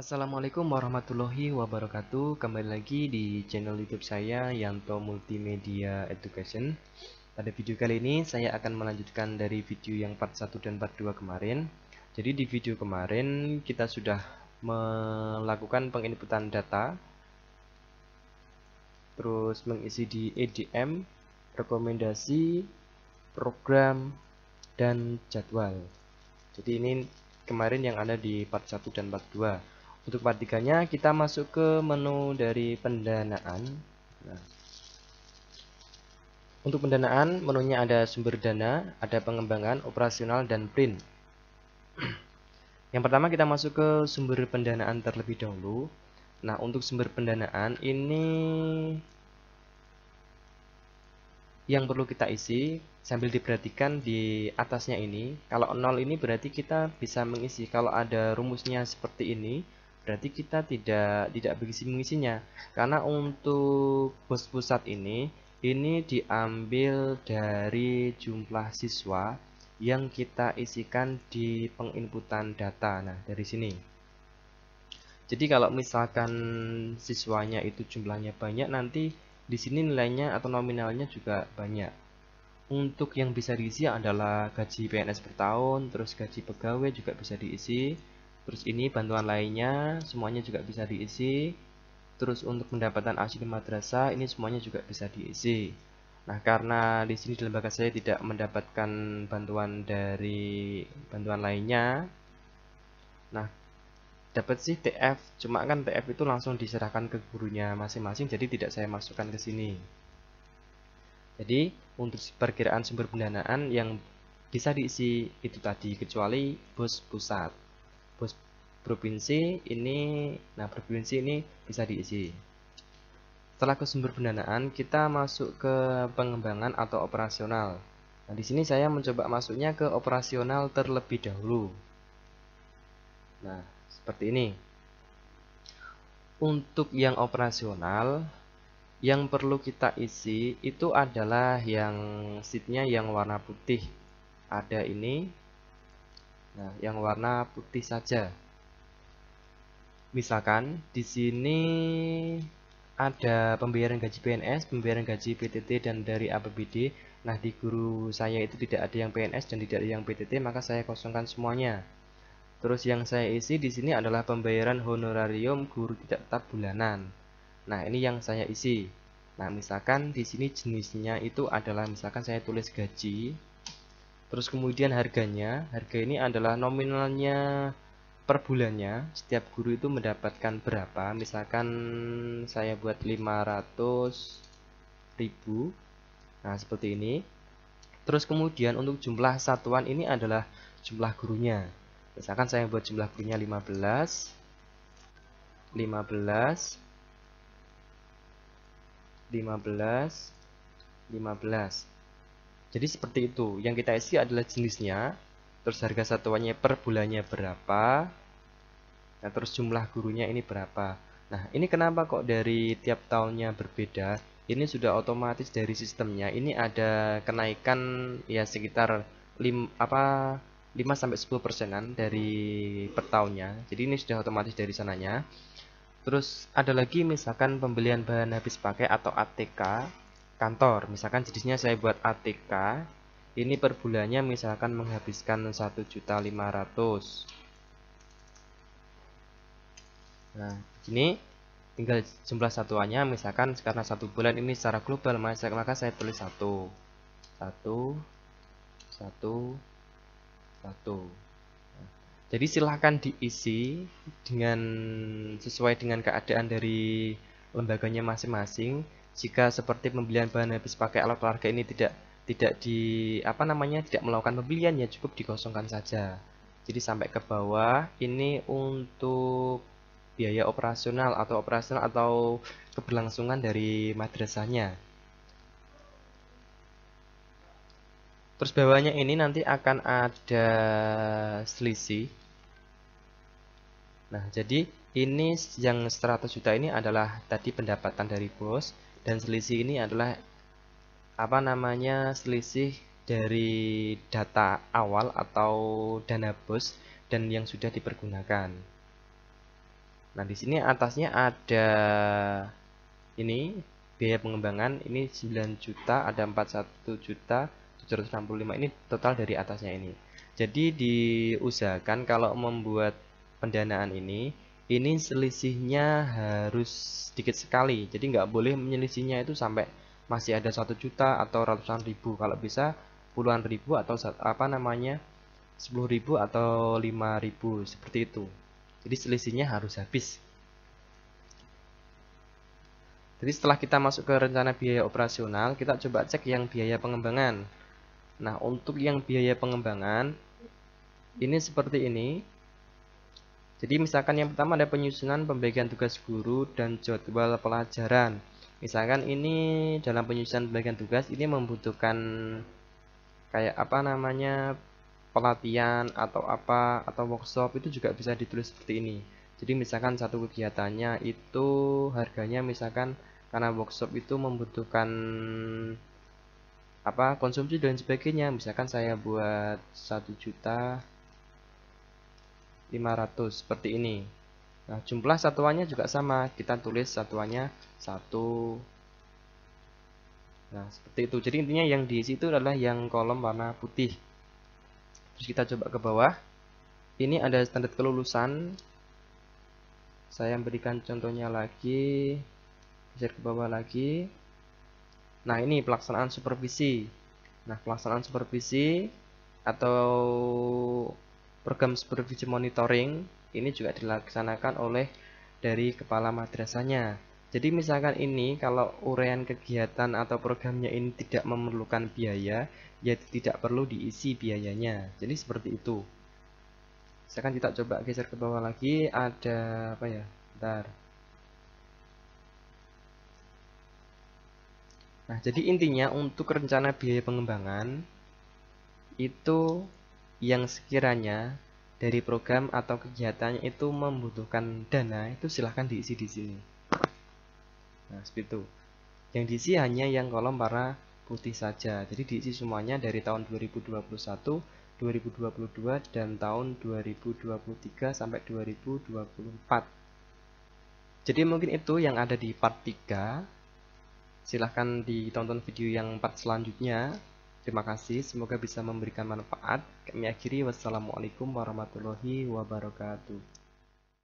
Assalamualaikum warahmatullahi wabarakatuh. Kembali lagi di channel YouTube saya Yanto Multimedia Education. Pada video kali ini saya akan melanjutkan dari video yang part 1 dan part 2 kemarin. Jadi di video kemarin kita sudah melakukan penginputan data, terus mengisi di EDM, rekomendasi, program, dan jadwal. Jadi ini kemarin yang ada di part 1 dan part 2. Untuk part 3-nya kita masuk ke menu dari pendanaan. Nah, untuk pendanaan menunya ada sumber dana, ada pengembangan, operasional, dan print. Yang pertama kita masuk ke sumber pendanaan terlebih dahulu. Nah, untuk sumber pendanaan ini yang perlu kita isi sambil diperhatikan di atasnya ini. Kalau 0 ini berarti kita bisa mengisi. Kalau ada rumusnya seperti ini, berarti kita tidak mengisinya. Karena untuk bos pusat ini diambil dari jumlah siswa yang kita isikan di penginputan data. Nah, dari sini. Jadi kalau misalkan siswanya itu jumlahnya banyak, nanti di sini nilainya atau nominalnya juga banyak. Untuk yang bisa diisi adalah gaji PNS per tahun, terus gaji pegawai juga bisa diisi. Terus ini bantuan lainnya semuanya juga bisa diisi. Terus untuk pendapatan asli madrasah ini semuanya juga bisa diisi. Nah, karena di sini di lembaga saya tidak mendapatkan bantuan dari bantuan lainnya. Nah, dapat sih TF, cuma kan TF itu langsung diserahkan ke gurunya masing-masing, jadi tidak saya masukkan ke sini. Jadi untuk perkiraan sumber pendanaan yang bisa diisi itu tadi, kecuali bos pusat. Bos provinsi ini, nah provinsi ini bisa diisi. Setelah ke sumber pendanaan, kita masuk ke pengembangan atau operasional. Nah, di sini saya mencoba masuknya ke operasional terlebih dahulu. Nah, seperti ini. Untuk yang operasional, yang perlu kita isi itu adalah yang sheetnya yang warna putih. Ada ini. Nah, yang warna putih saja. Misalkan di sini ada pembayaran gaji PNS, pembayaran gaji PTT dan dari APBD. Nah, di guru saya itu tidak ada yang PNS dan tidak ada yang PTT, maka saya kosongkan semuanya. Terus yang saya isi di sini adalah pembayaran honorarium guru tidak tetap bulanan. Nah, ini yang saya isi. Nah, misalkan di sini jenisnya itu adalah misalkan saya tulis gaji. Terus kemudian harganya, harga ini adalah nominalnya per bulannya. Setiap guru itu mendapatkan berapa? Misalkan saya buat 500.000. Nah, seperti ini. Terus kemudian untuk jumlah satuan ini adalah jumlah gurunya. Misalkan saya buat jumlah gurunya 15, 15, 15, 15. Jadi seperti itu. Yang kita isi adalah jenisnya, terus harga satuannya per bulannya berapa, nah terus jumlah gurunya ini berapa. Nah, ini kenapa kok dari tiap tahunnya berbeda? Ini sudah otomatis dari sistemnya. Ini ada kenaikan ya sekitar 5 sampai 10%-an dari per tahunnya. Jadi ini sudah otomatis dari sananya. Terus ada lagi misalkan pembelian bahan habis pakai atau ATK kantor. Misalkan jenisnya saya buat ATK. Ini per bulannya misalkan menghabiskan 1.500.000. Nah, ini tinggal jumlah satuannya. Misalkan karena 1 bulan ini secara global, maka saya tulis 1, 1, 1, 1. Jadi silahkan diisi dengan sesuai dengan keadaan dari lembaganya masing-masing. Jika seperti pembelian bahan habis pakai alat olahraga ini tidak melakukan pembelian, ya cukup dikosongkan saja. Jadi sampai ke bawah ini untuk biaya operasional atau keberlangsungan dari madrasahnya. Terus bawahnya ini nanti akan ada selisih. Nah, jadi ini yang 100 juta ini adalah tadi pendapatan dari bos, dan selisih ini adalah selisih dari data awal atau dana bos dan yang sudah dipergunakan. Nah, di sini atasnya ada ini biaya pengembangan ini 9 juta, ada 41.765, ini total dari atasnya ini. Jadi diusahakan kalau membuat pendanaan ini selisihnya harus sedikit sekali. Jadi nggak boleh menyelisihnya itu sampai masih ada 1 juta atau ratusan ribu. Kalau bisa puluhan ribu atau apa namanya 10.000 atau 5.000 seperti itu. Jadi selisihnya harus habis. Jadi setelah kita masuk ke rencana biaya operasional, kita coba cek yang biaya pengembangan. Nah, untuk yang biaya pengembangan ini seperti ini. Jadi misalkan yang pertama ada penyusunan pembagian tugas guru dan jadwal pelajaran. Misalkan ini dalam penyusunan pembagian tugas ini membutuhkan kayak apa namanya pelatihan atau apa atau workshop, itu juga bisa ditulis seperti ini. Jadi misalkan satu kegiatannya itu harganya misalkan karena workshop itu membutuhkan apa konsumsi dan sebagainya, misalkan saya buat 1.500.000 seperti ini. Nah, jumlah satuannya juga sama, kita tulis satuannya 1. Nah, seperti itu. Jadi intinya yang diisi itu adalah yang kolom warna putih. Terus kita coba ke bawah. Ini ada standar kelulusan. Saya berikan contohnya lagi. Geser ke bawah lagi. Nah, ini pelaksanaan supervisi. Nah, pelaksanaan supervisi atau program supervisi monitoring ini juga dilaksanakan oleh dari kepala madrasahnya. Jadi misalkan ini kalau uraian kegiatan atau programnya ini tidak memerlukan biaya, ya tidak perlu diisi biayanya. Jadi seperti itu. Misalkan kita coba geser ke bawah lagi, ada apa ya? Bentar. Nah, jadi intinya untuk rencana biaya pengembangan itu yang sekiranya dari program atau kegiatannya itu membutuhkan dana, itu silahkan diisi di sini. Nah, seperti itu. Yang diisi hanya yang kolom warna putih saja. Jadi diisi semuanya dari tahun 2021, 2022, dan tahun 2023 sampai 2024. Jadi mungkin itu yang ada di part 3. Silahkan ditonton video yang part selanjutnya. Terima kasih, semoga bisa memberikan manfaat. Kami akhiri, wassalamualaikum warahmatullahi wabarakatuh.